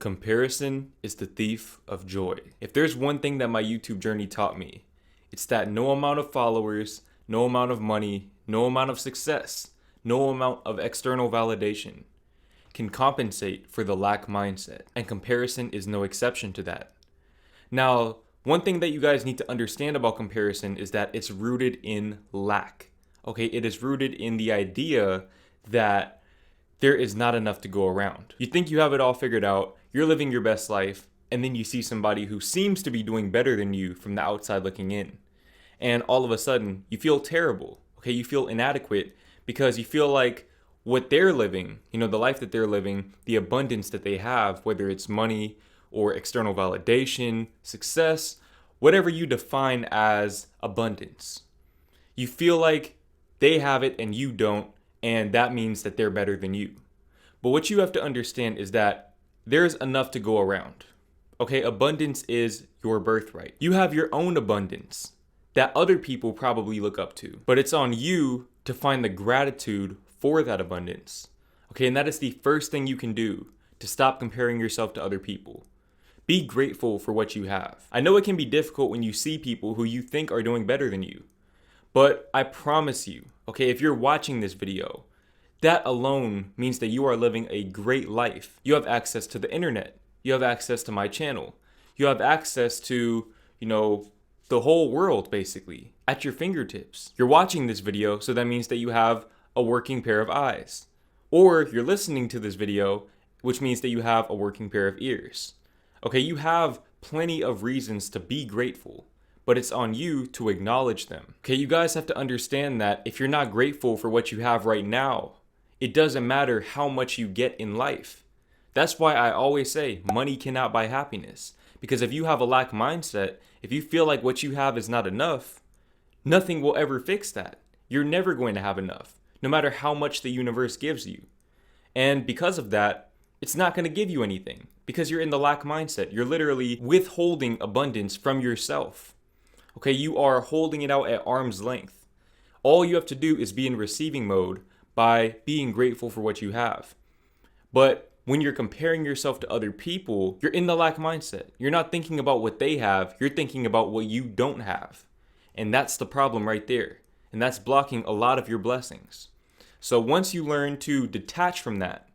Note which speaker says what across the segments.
Speaker 1: Comparison is the thief of joy. If there's one thing that my YouTube journey taught me, it's that no amount of followers, no amount of money, no amount of success, no amount of external validation can compensate for the lack mindset. And comparison is no exception to that. Now, one thing that you guys need to understand about comparison is that it's rooted in lack. Okay, it is rooted in the idea that there is not enough to go around. You think you have it all figured out, you're living your best life, and then you see somebody who seems to be doing better than you from the outside looking in. And all of a sudden, you feel terrible. Okay, you feel inadequate because you feel like what they're living, the life that they're living, the abundance that they have, whether it's money or external validation, success, whatever you define as abundance. You feel like they have it and you don't, and that means that they're better than you. But what you have to understand is that there's enough to go around. Okay, abundance is your birthright. You have your own abundance that other people probably look up to, but it's on you to find the gratitude for that abundance. Okay, and that is the first thing you can do to stop comparing yourself to other people. Be grateful for what you have. I know it can be difficult when you see people who you think are doing better than you, but I promise you, okay, if you're watching this video, that alone means that you are living a great life. You have access to the internet. You have access to my channel. You have access to, the whole world basically at your fingertips. You're watching this video, so that means that you have a working pair of eyes. Or you're listening to this video, which means that you have a working pair of ears. Okay, you have plenty of reasons to be grateful, but it's on you to acknowledge them. Okay, you guys have to understand that if you're not grateful for what you have right now, it doesn't matter how much you get in life. That's why I always say money cannot buy happiness. Because if you have a lack mindset, if you feel like what you have is not enough, nothing will ever fix that. You're never going to have enough, no matter how much the universe gives you. And because of that, it's not going to give you anything because you're in the lack mindset. You're literally withholding abundance from yourself. Okay, you are holding it out at arm's length. All you have to do is be in receiving mode by being grateful for what you have. But when you're comparing yourself to other people, you're in the lack mindset. You're not thinking about what they have. You're thinking about what you don't have. And that's the problem right there. And that's blocking a lot of your blessings. So once you learn to detach from that,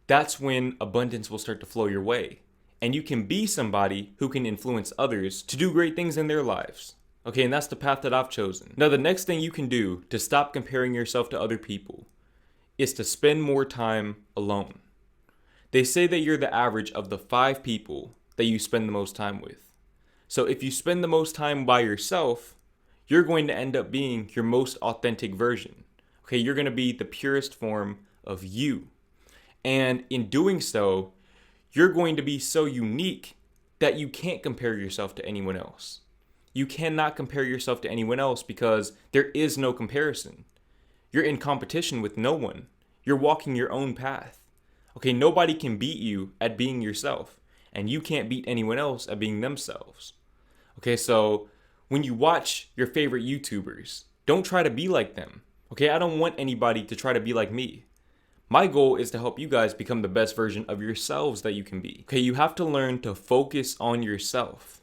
Speaker 1: that's when abundance will start to flow your way. And you can be somebody who can influence others to do great things in their lives. Okay, and that's the path that I've chosen. Now, the next thing you can do to stop comparing yourself to other people is to spend more time alone. They say that you're the average of the 5 people that you spend the most time with. So if you spend the most time by yourself, you're going to end up being your most authentic version. Okay, you're going to be the purest form of you. And in doing so, you're going to be so unique that you can't compare yourself to anyone else. You cannot compare yourself to anyone else because there is no comparison. You're in competition with no one. You're walking your own path. Okay, nobody can beat you at being yourself, and you can't beat anyone else at being themselves. Okay, so when you watch your favorite YouTubers, don't try to be like them. Okay, I don't want anybody to try to be like me. My goal is to help you guys become the best version of yourselves that you can be. Okay, you have to learn to focus on yourself.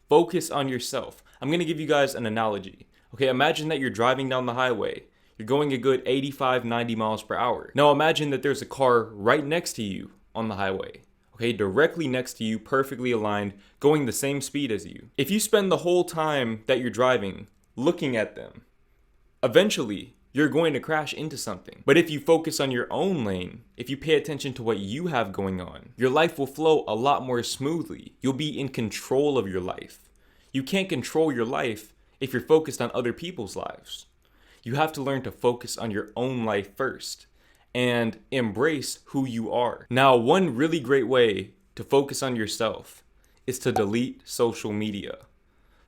Speaker 1: Focus on yourself. I'm going to give you guys an analogy. Okay, imagine that you're driving down the highway. You're going a good 85, 90 miles per hour. Now imagine that there's a car right next to you on the highway. Okay, directly next to you, perfectly aligned, going the same speed as you. If you spend the whole time that you're driving looking at them, eventually you're going to crash into something. But if you focus on your own lane, if you pay attention to what you have going on, your life will flow a lot more smoothly. You'll be in control of your life. You can't control your life if you're focused on other people's lives. You have to learn to focus on your own life first and embrace who you are. Now, one really great way to focus on yourself is to delete social media.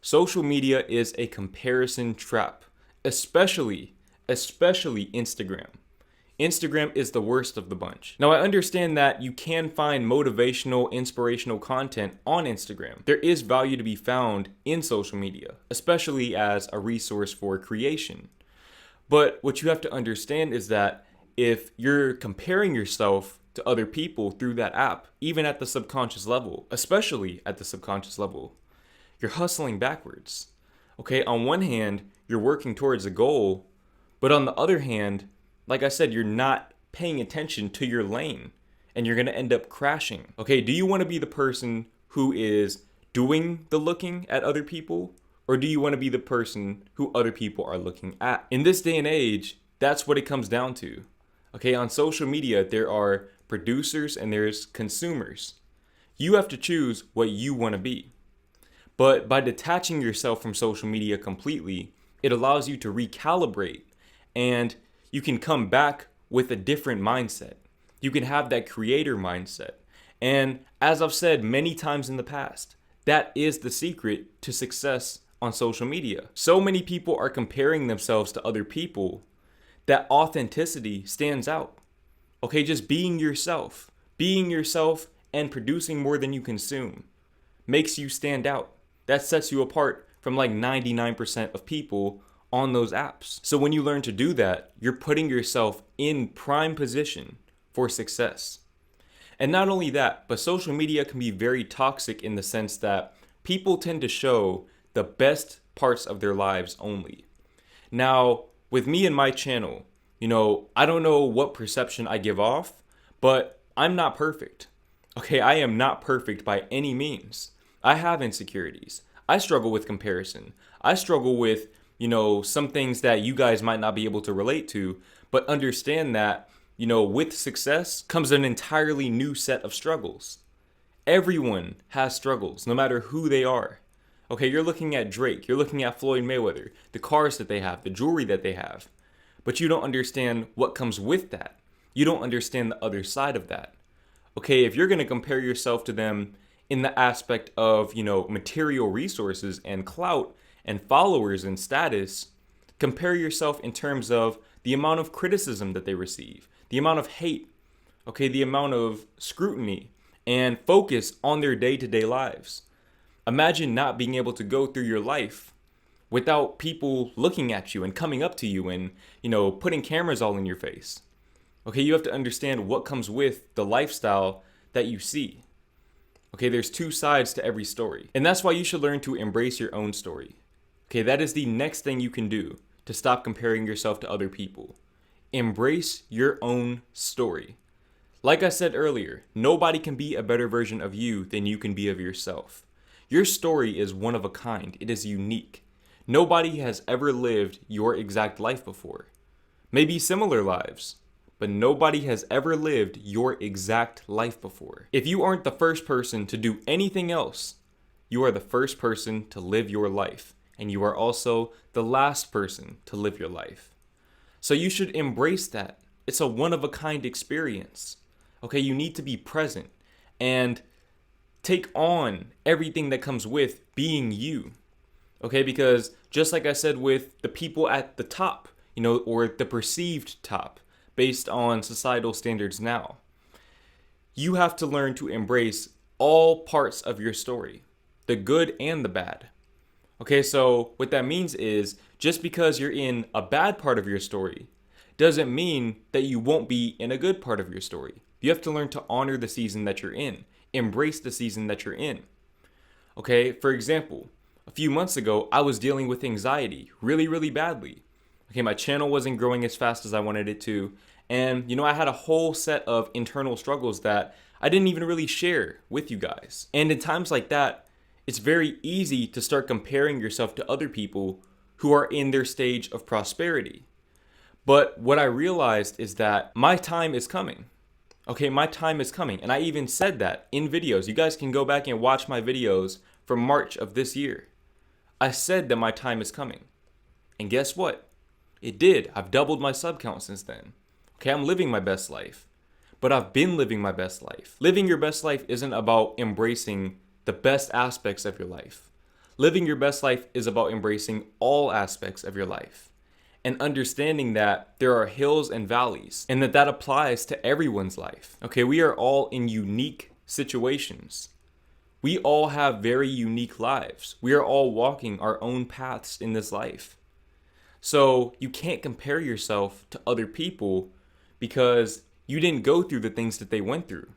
Speaker 1: Social media is a comparison trap, especially Instagram. Instagram is the worst of the bunch. Now, I understand that you can find motivational, inspirational content on Instagram. There is value to be found in social media, especially as a resource for creation. But what you have to understand is that if you're comparing yourself to other people through that app, even at the subconscious level, especially at the subconscious level. You're hustling backwards. Okay, on one hand, you're working towards a goal, but on the other hand, like I said, you're not paying attention to your lane and you're going to end up crashing. Okay, do you want to be the person who is doing the looking at other people, or do you want to be the person who other people are looking at? In this day and age, that's what it comes down to. Okay, on social media, there are producers and there's consumers. You have to choose what you want to be. But by detaching yourself from social media completely, it allows you to recalibrate and you can come back with a different mindset. You can have that creator mindset. And as I've said many times in the past, that is the secret to success on social media. So many people are comparing themselves to other people that authenticity stands out. Okay, just being yourself and producing more than you consume makes you stand out. That sets you apart from like 99% of people on those apps. So when you learn to do that, you're putting yourself in prime position for success. And not only that, but social media can be very toxic in the sense that people tend to show the best parts of their lives only. Now, with me and my channel, I don't know what perception I give off, but I'm not perfect. Okay, I am not perfect by any means. I have insecurities. I struggle with comparison. I struggle with, some things that you guys might not be able to relate to, but understand that, with success comes an entirely new set of struggles. Everyone has struggles, no matter who they are. Okay, you're looking at Drake, you're looking at Floyd Mayweather, the cars that they have, the jewelry that they have, but you don't understand what comes with that. You don't understand the other side of that. Okay, if you're going to compare yourself to them in the aspect of, material resources and clout and followers and status, compare yourself in terms of the amount of criticism that they receive, the amount of hate, okay, the amount of scrutiny, and focus on their day-to-day lives. Imagine not being able to go through your life without people looking at you and coming up to you and, putting cameras all in your face. Okay, you have to understand what comes with the lifestyle that you see. Okay, there's two sides to every story. And that's why you should learn to embrace your own story. Okay, that is the next thing you can do to stop comparing yourself to other people. Embrace your own story. Like I said earlier, nobody can be a better version of you than you can be of yourself. Your story is one of a kind. It is unique. Nobody has ever lived your exact life before. Maybe similar lives, but nobody has ever lived your exact life before. If you aren't the first person to do anything else, you are the first person to live your life, and you are also the last person to live your life. So you should embrace that. It's a one-of-a-kind experience. Okay, you need to be present and take on everything that comes with being you. Okay, because just like I said with the people at the top, or the perceived top, based on societal standards now, you have to learn to embrace all parts of your story, the good and the bad. Okay, so what that means is just because you're in a bad part of your story doesn't mean that you won't be in a good part of your story. You have to learn to honor the season that you're in, embrace the season that you're in. Okay, for example, a few months ago, I was dealing with anxiety really, really badly. Okay, my channel wasn't growing as fast as I wanted it to. And, I had a whole set of internal struggles that I didn't even really share with you guys. And in times like that, it's very easy to start comparing yourself to other people who are in their stage of prosperity. But what I realized is that my time is coming. Okay, my time is coming. And I even said that in videos. You guys can go back and watch my videos from March of this year. I said that my time is coming. And guess what? It did. I've doubled my sub count since then. Okay, I'm living my best life. But I've been living my best life. Living your best life isn't about embracing the best aspects of your life. Living your best life is about embracing all aspects of your life and understanding that there are hills and valleys and that applies to everyone's life. Okay, we are all in unique situations. We all have very unique lives. We are all walking our own paths in this life. So you can't compare yourself to other people because You didn't go through the things that they went through.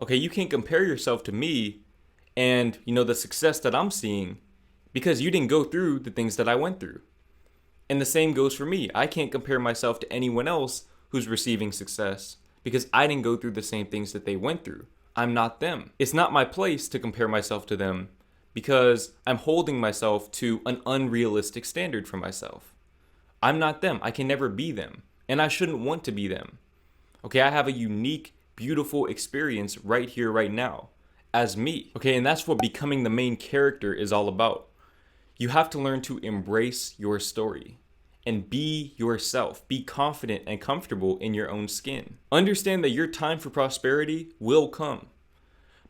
Speaker 1: Okay, you can't compare yourself to me and, the success that I'm seeing because you didn't go through the things that I went through. And the same goes for me. I can't compare myself to anyone else who's receiving success because I didn't go through the same things that they went through. I'm not them. It's not my place to compare myself to them because I'm holding myself to an unrealistic standard for myself. I'm not them. I can never be them. And I shouldn't want to be them. Okay, I have a unique, beautiful experience right here, right now, as me. Okay, and that's what becoming the main character is all about. You have to learn to embrace your story and be yourself. Be confident and comfortable in your own skin. Understand that your time for prosperity will come.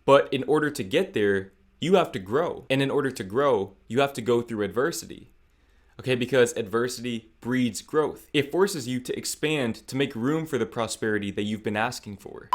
Speaker 1: But in order to get there, you have to grow. And in order to grow, you have to go through adversity. Okay, because adversity breeds growth. It forces you to expand to make room for the prosperity that you've been asking for.